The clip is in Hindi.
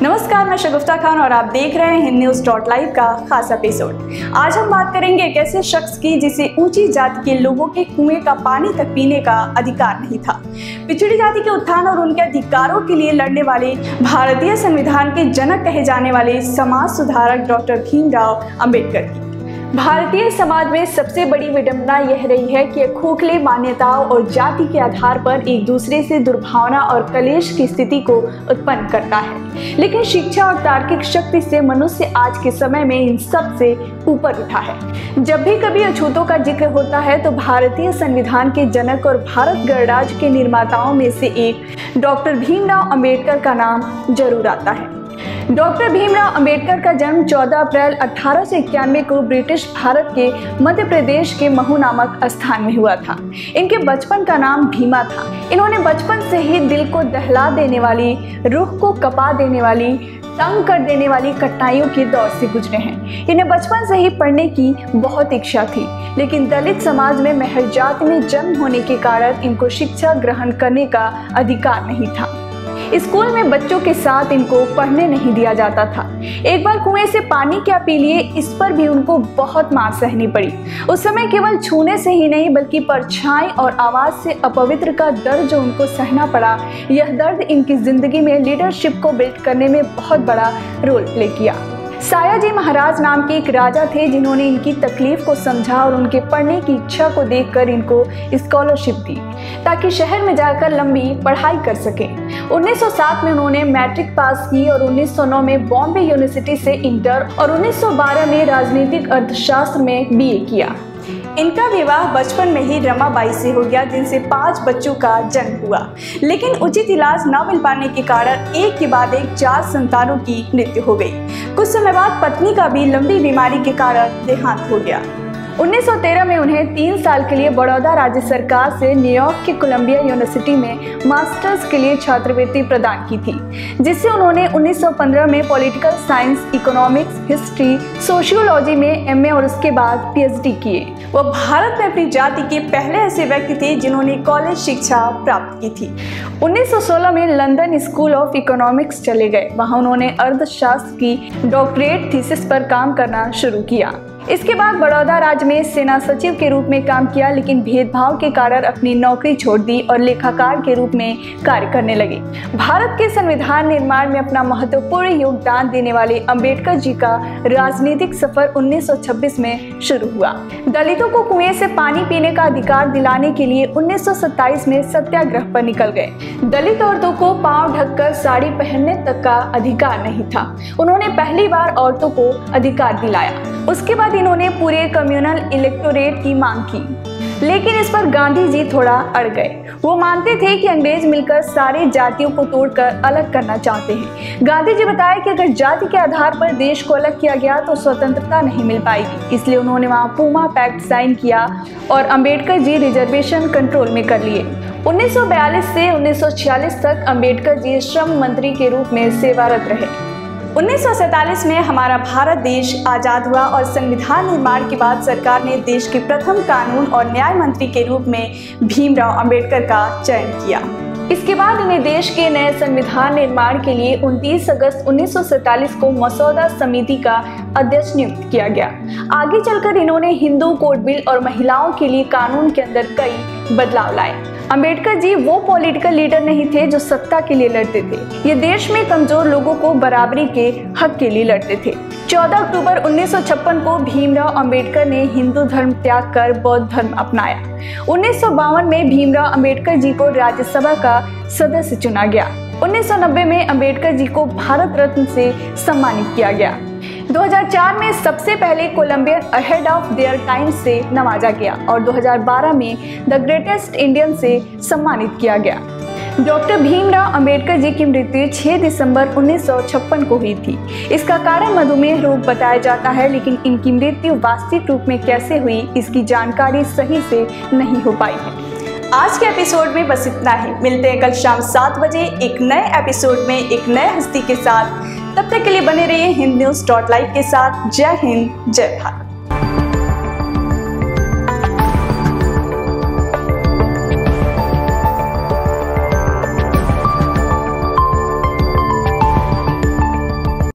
नमस्कार, मैं शगुफ्ता खान और आप देख रहे हैं हिंद न्यूज़ .live का खास एपिसोड। आज हम बात करेंगे एक ऐसे शख्स की जिसे ऊंची जाति के लोगों के कुएं का पानी तक पीने का अधिकार नहीं था। पिछड़ी जाति के उत्थान और उनके अधिकारों के लिए लड़ने वाले भारतीय संविधान के जनक कहे जाने वाले समाज सुधारक डॉक्टर भीमराव अंबेडकर की। भारतीय समाज में सबसे बड़ी विडंबना यह रही है कि खोखले मान्यताओं और जाति के आधार पर एक दूसरे से दुर्भावना और कलेश की स्थिति को उत्पन्न करता है, लेकिन शिक्षा और तार्किक शक्ति से मनुष्य आज के समय में इन सब से ऊपर उठा है। जब भी कभी अछूतों का जिक्र होता है तो भारतीय संविधान के जनक और भारत गणराज्य के निर्माताओं में से एक डॉक्टर भीमराव अंबेडकर का नाम जरूर आता है। डॉक्टर भीमराव अंबेडकर का जन्म 14 अप्रैल 1891 को ब्रिटिश भारत के मध्य प्रदेश के महू नामक स्थान में हुआ था। इनके बचपन का नाम भीमा था। इन्होंने बचपन से ही दिल को दहला देने वाली, रूह को कपा देने वाली, तंग कर देने वाली कठिनाइयों के दौर से गुजरे हैं। इन्हें बचपन से ही पढ़ने की बहुत इच्छा थी, लेकिन दलित समाज में महर जाति में जन्म होने के कारण इनको शिक्षा ग्रहण करने का अधिकार नहीं था। स्कूल में बच्चों के साथ इनको पढ़ने नहीं दिया जाता था। एक बार कुएं से पानी क्या पी लिए, इस पर भी उनको बहुत मार सहनी पड़ी। उस समय केवल छूने से ही नहीं बल्कि परछाई और आवाज से अपवित्र का दर्द जो उनको सहना पड़ा, यह दर्द इनकी जिंदगी में लीडरशिप को बिल्ड करने में बहुत बड़ा रोल प्ले किया। सायाजी महाराज नाम के एक राजा थे जिन्होंने इनकी तकलीफ को समझा और उनके पढ़ने की इच्छा को देखकर इनको स्कॉलरशिप दी ताकि शहर में जाकर लंबी पढ़ाई कर सके। 1907 में उन्होंने मैट्रिक पास की और 1909 में बॉम्बे यूनिवर्सिटी से इंटर और 1912 में राजनीतिक अर्थशास्त्र में BA किया। इनका विवाह बचपन में ही रमाबाई से हो गया, जिनसे 5 बच्चों का जन्म हुआ, लेकिन उचित इलाज न मिल पाने के कारण एक के बाद एक 4 संतानों की मृत्यु हो गई। कुछ समय बाद पत्नी का भी लंबी बीमारी के कारण देहांत हो गया। 1913 में उन्हें 3 साल के लिए बड़ौदा राज्य सरकार से न्यूयॉर्क के कोलंबिया यूनिवर्सिटी में मास्टर्स के लिए छात्रवृत्ति प्रदान की थी, जिससे उन्होंने 1915 में political science, economics, history, sociology में MA और उसके बाद PhD किए। वह भारत में अपनी जाति के पहले ऐसे व्यक्ति थे जिन्होंने कॉलेज शिक्षा प्राप्त की थी। 1916 में लंदन स्कूल ऑफ इकोनॉमिक्स चले गए। वहां उन्होंने अर्थशास्त्र की डॉक्टरेट थीसिस पर काम करना शुरू किया। इसके बाद बड़ौदा राज्य में सेना सचिव के रूप में काम किया, लेकिन भेदभाव के कारण अपनी नौकरी छोड़ दी और लेखाकार के रूप में कार्य करने लगे। भारत के संविधान निर्माण में अपना महत्वपूर्ण योगदान देने वाले अंबेडकर जी का राजनीतिक सफर 1926 में शुरू हुआ। दलितों को कुएं से पानी पीने का अधिकार दिलाने के लिए 1927 में सत्याग्रह पर निकल गए। दलित औरतों को पांव ढककर साड़ी पहनने तक का अधिकार नहीं था। उन्होंने पहली बार औरतों को अधिकार दिलाया। उसके बाद इन्होंने पूरे कम्युनल इलेक्टोरेट की मांग की, लेकिन इस पर गांधी जी थोड़ा अड़ गए। वो मानते थे कि अंग्रेज मिलकर सारी जातियों को तोड़कर अलग करना चाहते हैं। गांधी जी बताया कि अगर जाति के आधार पर देश को अलग किया गया तो स्वतंत्रता नहीं मिल पाएगी, इसलिए उन्होंने वहां पूमा पैक्ट साइन किया और अंबेडकर जी रिजर्वेशन कंट्रोल में कर लिए। 1942 से 1946 तक अंबेडकर जी श्रम मंत्री के रूप में सेवारत रहे। 1947 में हमारा भारत देश आज़ाद हुआ और संविधान निर्माण के बाद सरकार ने देश के प्रथम कानून और न्याय मंत्री के रूप में भीमराव अंबेडकर का चयन किया। इसके बाद इन्हें देश के नए संविधान निर्माण के लिए 29 अगस्त 1947 को मसौदा समिति का अध्यक्ष नियुक्त किया गया। आगे चलकर इन्होंने हिंदू कोड बिल और महिलाओं के लिए कानून के अंदर कई बदलाव लाए। अंबेडकर जी वो पॉलिटिकल लीडर नहीं थे जो सत्ता के लिए लड़ते थे, ये देश में कमजोर लोगों को बराबरी के हक के लिए लड़ते थे। 14 अक्टूबर 1956 को भीमराव अंबेडकर ने हिंदू धर्म त्याग कर बौद्ध धर्म अपनाया। 1952 में भीमराव अंबेडकर जी को राज्यसभा का सदस्य चुना गया। 1990 में अंबेडकर जी को भारत रत्न से सम्मानित किया गया। 2004 में सबसे पहले Colombian ahead of their time से नवाजा गया और 2012 में द ग्रेटेस्ट इंडियन से सम्मानित किया गया। डॉक्टर भीमराव अंबेडकर जी की मृत्यु 6 दिसंबर 1956 को हुई थी। इसका कारण मधुमेह रोग बताया जाता है, लेकिन इनकी मृत्यु वास्तविक रूप में कैसे हुई इसकी जानकारी सही से नहीं हो पाई है। आज के एपिसोड में बस इतना ही। मिलते हैं कल शाम 7 बजे एक नए एपिसोड में एक नए हस्ती के साथ। तब तक के लिए बने रहिए हिंद न्यूज़ .live के साथ। जय हिंद, जय भारत।